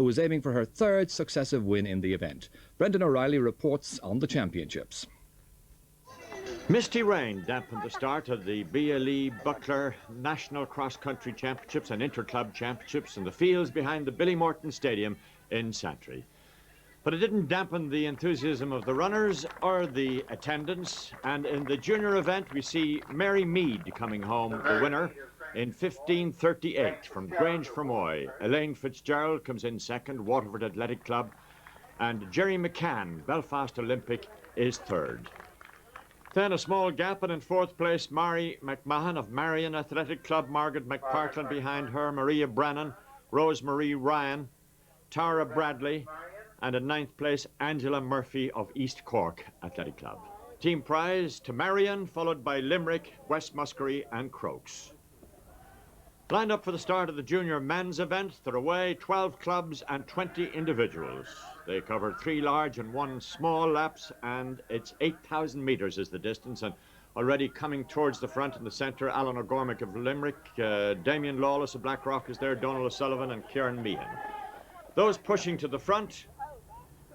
who is aiming for her third successive win in the event. Brendan O'Reilly reports on the championships. Misty rain dampened the start of the BLE Buckler National Cross Country Championships and Interclub Championships in the fields behind the Billy Morton Stadium in Santry. But it didn't dampen the enthusiasm of the runners or the attendants. And in the junior event, we see Mary Meade coming home the winner in 15:38 from Grange Fermoy. Elaine Fitzgerald comes in second, Waterford Athletic Club. And Gerry McCann, Belfast Olympic, is third. Then a small gap, and in fourth place, Mary McMahon of Marion Athletic Club, Margaret McPartland behind her, Maria Brennan, Rosemarie Ryan, Tara Bradley, and in ninth place, Angela Murphy of East Cork Athletic Club. Team prize to Marion, followed by Limerick, West Muskerry and Crokes. Lined up for the start of the junior men's event, there are away 12 clubs and 20 individuals. They cover 3 large and 1 small laps, and it's 8,000 metres is the distance. And already coming towards the front in the centre, Alan O'Gormick of Limerick, Damien Lawless of Blackrock is there, Donal O'Sullivan and Kieran Meehan. Those pushing to the front,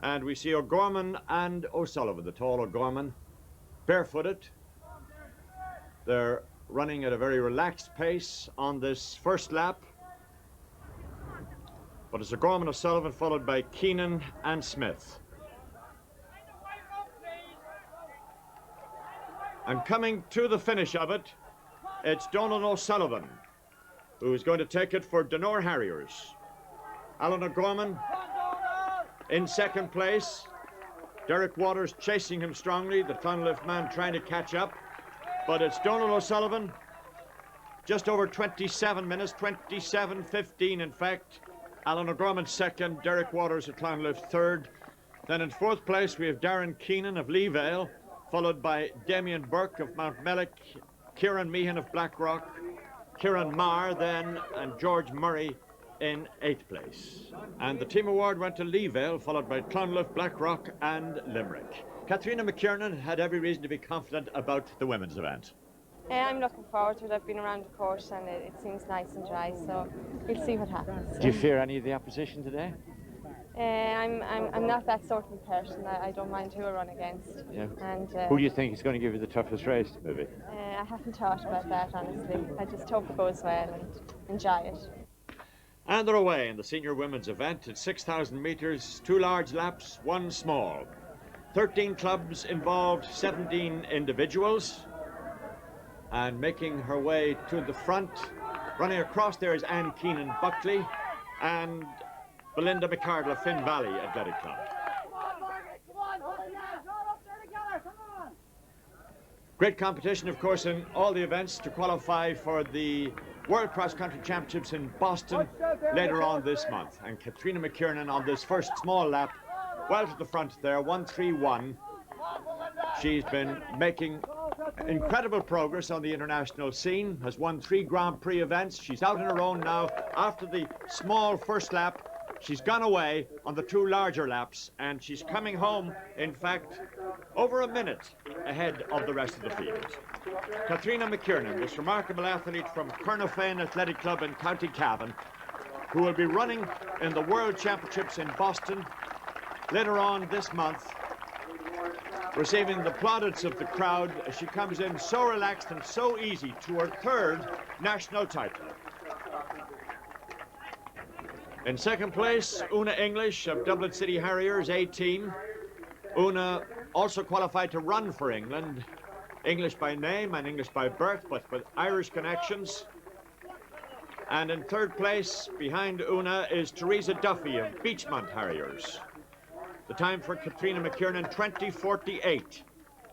and we see O'Gorman and O'Sullivan, the tall O'Gorman, barefooted. They're running at a very relaxed pace on this first lap. But it's O'Gorman, O'Sullivan, followed by Keenan and Smith. And coming to the finish of it, it's Donal O'Sullivan, who is going to take it for Donor Harriers. Alan O'Gorman in second place. Derek Waters chasing him strongly. The Clonlift man trying to catch up. But it's Donal O'Sullivan, just over 27 minutes, 27:15 in fact. Alan O'Gorman second, Derek Waters at Clonlift third. Then in fourth place we have Darren Keenan of Leevale, followed by Damien Burke of Mountmellick, Kieran Meehan of Blackrock, Kieran Marr then, and George Murray in 8th place. And the team award went to Leevale, followed by Clonlift, Blackrock and Limerick. Catherina McKiernan had every reason to be confident about the women's event. I'm looking forward to it. I've been around the course and it seems nice and dry, so we'll see what happens. Do you fear any of the opposition today? I'm not that sort of person. I don't mind who I run against. Yeah. And who do you think is going to give you the toughest race, maybe? I haven't thought about that, honestly. I just hope it goes well and enjoy it. And they're away in the senior women's event. It's 6,000 metres, 2 large laps, 1 small. 13 clubs involved, 17 individuals. And making her way to the front, running across there is Anne Keenan Buckley and Belinda McCardle of Finn Valley Athletic Club. Great competition, of course, in all the events to qualify for the World Cross Country Championships in Boston later on this month. And Catherina McKiernan on this first small lap, well to the front there, 1:31. She's been making incredible progress on the international scene, has won 3 Grand Prix events. She's out on her own now. After the small first lap, she's gone away on the 2 larger laps, and she's coming home, in fact, over a minute ahead of the rest of the field. Catherina McKiernan, this remarkable athlete from Kernofane Athletic Club in County Cavan, who will be running in the World Championships in Boston later on this month, receiving the plaudits of the crowd as she comes in so relaxed and so easy to her 3rd national title. In second place, Una English of Dublin City Harriers, A team. Una also qualified to run for England. English by name and English by birth, but with Irish connections. And in third place, behind Una, is Teresa Duffy of Beachmont Harriers. The time for Catherina McKiernan, 20:48.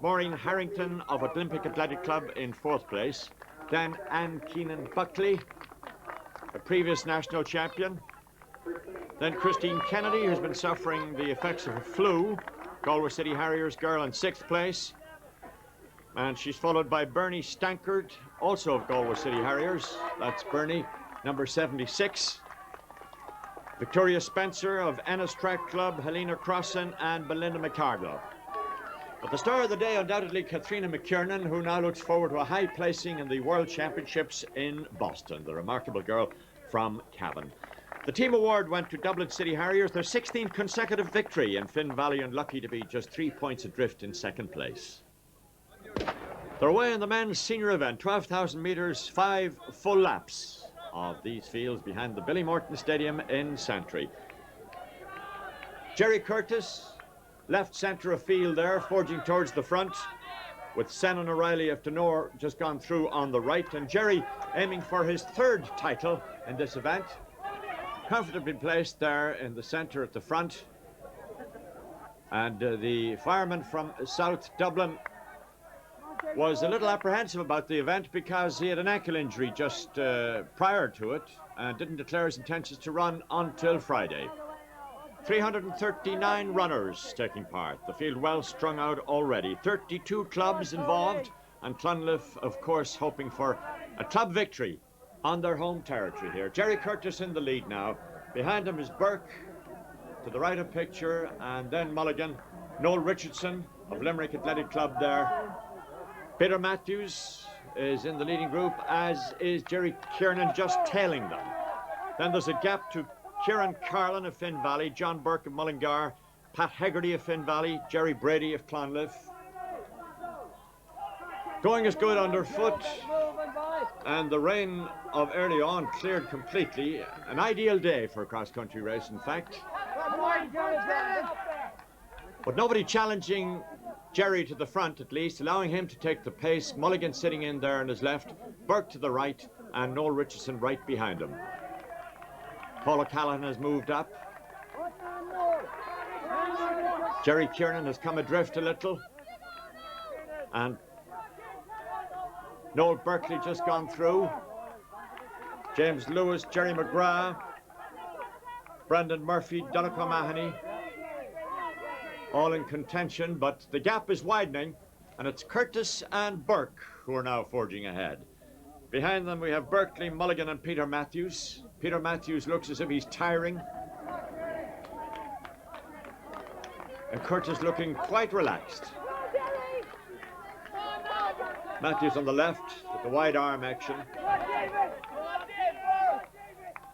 Maureen Harrington of Olympic Athletic Club in 4th place. Then Anne Keenan Buckley, a previous national champion. Then Christine Kennedy, who's been suffering the effects of a flu, Galway City Harriers girl in 6th place. And she's followed by Bernie Stankard, also of Galway City Harriers. That's Bernie, number 76. Victoria Spencer of Ennis Track Club, Helena Crossan and Belinda McCardle. But the star of the day, undoubtedly, Catherina McKiernan, who now looks forward to a high placing in the World Championships in Boston, the remarkable girl from Cavan. The team award went to Dublin City Harriers, their 16th consecutive victory in Finn Valley, unlucky to be just 3 points adrift in second place. They're away in the men's senior event, 12,000 metres, 5 full laps of these fields behind the Billy Morton Stadium in Santry. Gerry Curtis, left centre of field there, forging towards the front, with Senan O'Reilly of Donal just gone through on the right, and Gerry aiming for his 3rd title in this event, comfortably placed there in the centre at the front. And the fireman from South Dublin was a little apprehensive about the event because he had an ankle injury just prior to it and didn't declare his intentions to run until Friday. 339 runners taking part. The field well strung out already. 32 clubs involved, and Clonliffe, of course, hoping for a club victory on their home territory here. Gerry Curtis in the lead now. Behind him is Burke, to the right of picture, and then Mulligan. Noel Richardson of Limerick Athletic Club there. Peter Matthews is in the leading group, as is Gerry Kiernan, just tailing them. Then there's a gap to Kieran Carlin of Finn Valley, John Burke of Mullingar, Pat Hegarty of Finn Valley, Jerry Brady of Clonliffe. Going is good underfoot, and the rain of early on cleared completely. An ideal day for a cross-country race, in fact. But nobody challenging Gerry to the front, at least, allowing him to take the pace. Mulligan sitting in there on his left, Burke to the right, and Noel Richardson right behind him. Paul O'Callaghan has moved up. Gerry Kiernan has come adrift a little. And Noel Berkeley just gone through. James Lewis, Jerry McGrath, Brendan Murphy, Donal Mahoney, all in contention, but the gap is widening, and it's Curtis and Burke who are now forging ahead. Behind them we have Berkeley, Mulligan and Peter Matthews. Peter Matthews looks as if he's tiring. And Curtis looking quite relaxed. Matthews on the left with the wide arm action.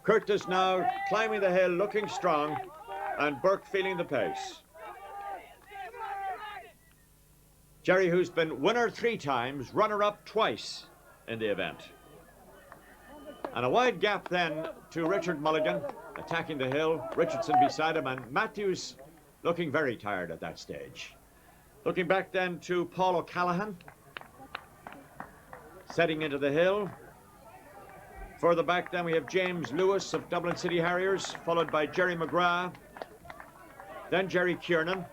Curtis now climbing the hill, looking strong, and Burke feeling the pace. Gerry, who's been winner 3 times, runner-up twice in the event. And a wide gap then to Richard Mulligan, attacking the hill, Richardson beside him, and Matthews looking very tired at that stage. Looking back then to Paul O'Callaghan, setting into the hill. Further back then we have James Lewis of Dublin City Harriers, followed by Jerry McGrath, then Gerry Kiernan,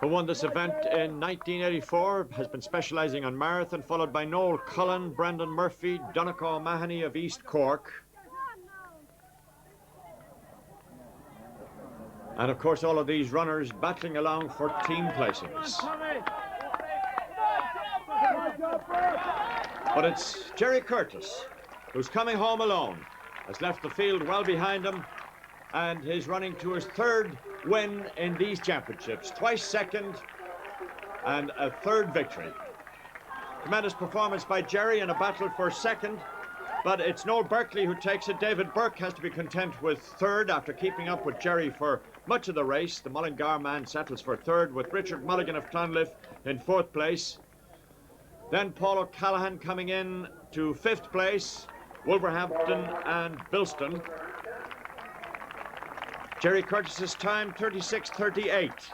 who won this event in 1984, has been specialising on marathon, followed by Noel Cullen, Brendan Murphy, Donal Mahoney of East Cork. And of course all of these runners battling along for team placings. But it's Gerry Curtis, who's coming home alone, has left the field well behind him, and is running to his 3rd win in these championships, twice second and a 3rd victory. Tremendous performance by Gerry in a battle for second, but it's Noel Berkeley who takes it. David Burke has to be content with 3rd after keeping up with Gerry for much of the race. The Mullingar man settles for 3rd, with Richard Mulligan of Clonliffe in 4th place. Then Paul O'Callaghan coming in to 5th place, Wolverhampton and Bilston. Gerry Curtis's time, 36:38.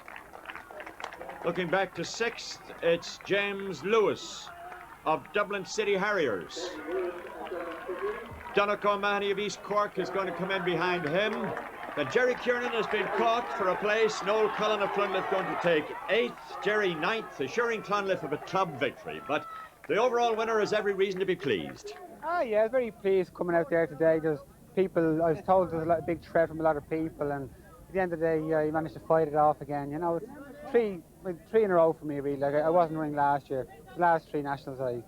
Looking back to 6th, it's James Lewis of Dublin City Harriers. Donal Mahoney of East Cork is going to come in behind him. Then Gerry Kiernan has been caught for a place. Noel Cullen of Clonliffe going to take 8th, Gerry 9th, assuring Clonliffe of a club victory. But the overall winner has every reason to be pleased. Yeah, very pleased coming out there today. There's people, I was told there's a big threat from a lot of people, and at the end of the day, you managed to fight it off again. You know, it's three in a row for me, really. Like, I wasn't winning last year. The last 3 nationals I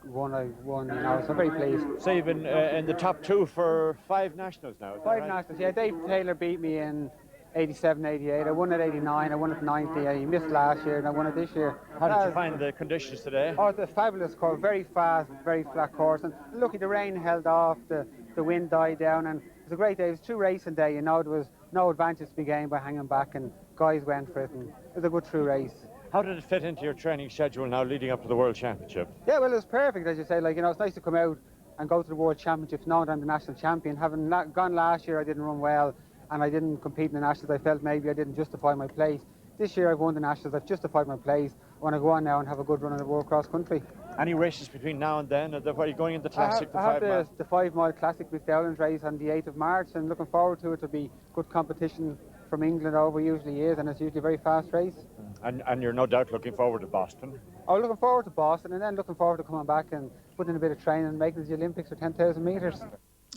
won, you know, so I'm very pleased. So you've been in the top 2 for 5 nationals now, is that 5 right? nationals, yeah. Dave Taylor beat me in 87, 88. I won at 89, I won at 90. I missed last year and I won it this year. How did you find the conditions today? Oh, it's a fabulous course, very fast, very flat course. And lucky the rain held off, the wind died down, and was a great day. It was true racing day, you know. There was no advantage to be gained by hanging back, and guys went for it, and it was a good true race. How did it fit into your training schedule now leading up to the World Championship? Yeah, well, it was perfect, as you say. Like, you know, it's nice to come out and go to the World Championships knowing that I'm the national champion. Having gone last year, I didn't run well, and I didn't compete in the Nationals. I felt maybe I didn't justify my place. This year I've won the Nationals, I've justified my place. I want to go on now and have a good run in the World Cross Country. Any races between now and then? Are you going in the Classic, I have the 5 mile Classic with Dowlands race on the 8th of March, and looking forward to it. It'll be good competition from England over usually is, and it's usually a very fast race. And you're no doubt looking forward to Boston? I'm looking forward to Boston, and then looking forward to coming back and putting in a bit of training and making the Olympics for 10,000 metres.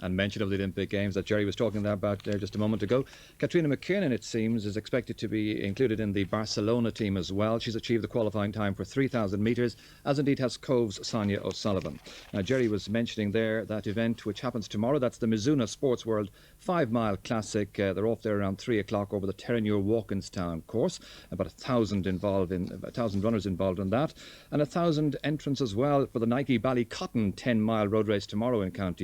And mention of the Olympic Games that Gerry was talking about there just a moment ago. Catherina McKiernan, it seems, is expected to be included in the Barcelona team as well. She's achieved the qualifying time for 3,000 metres, as indeed has Cove's Sonia O'Sullivan. Now, Gerry was mentioning there that event which happens tomorrow. That's the Mizuna Sports World 5 Mile Classic. They're off there around 3 o'clock over the Terenure Walkinstown course. About 1,000 runners involved in that, and 1,000 entrants as well for the Nike Ballycotton 10 mile road race tomorrow in County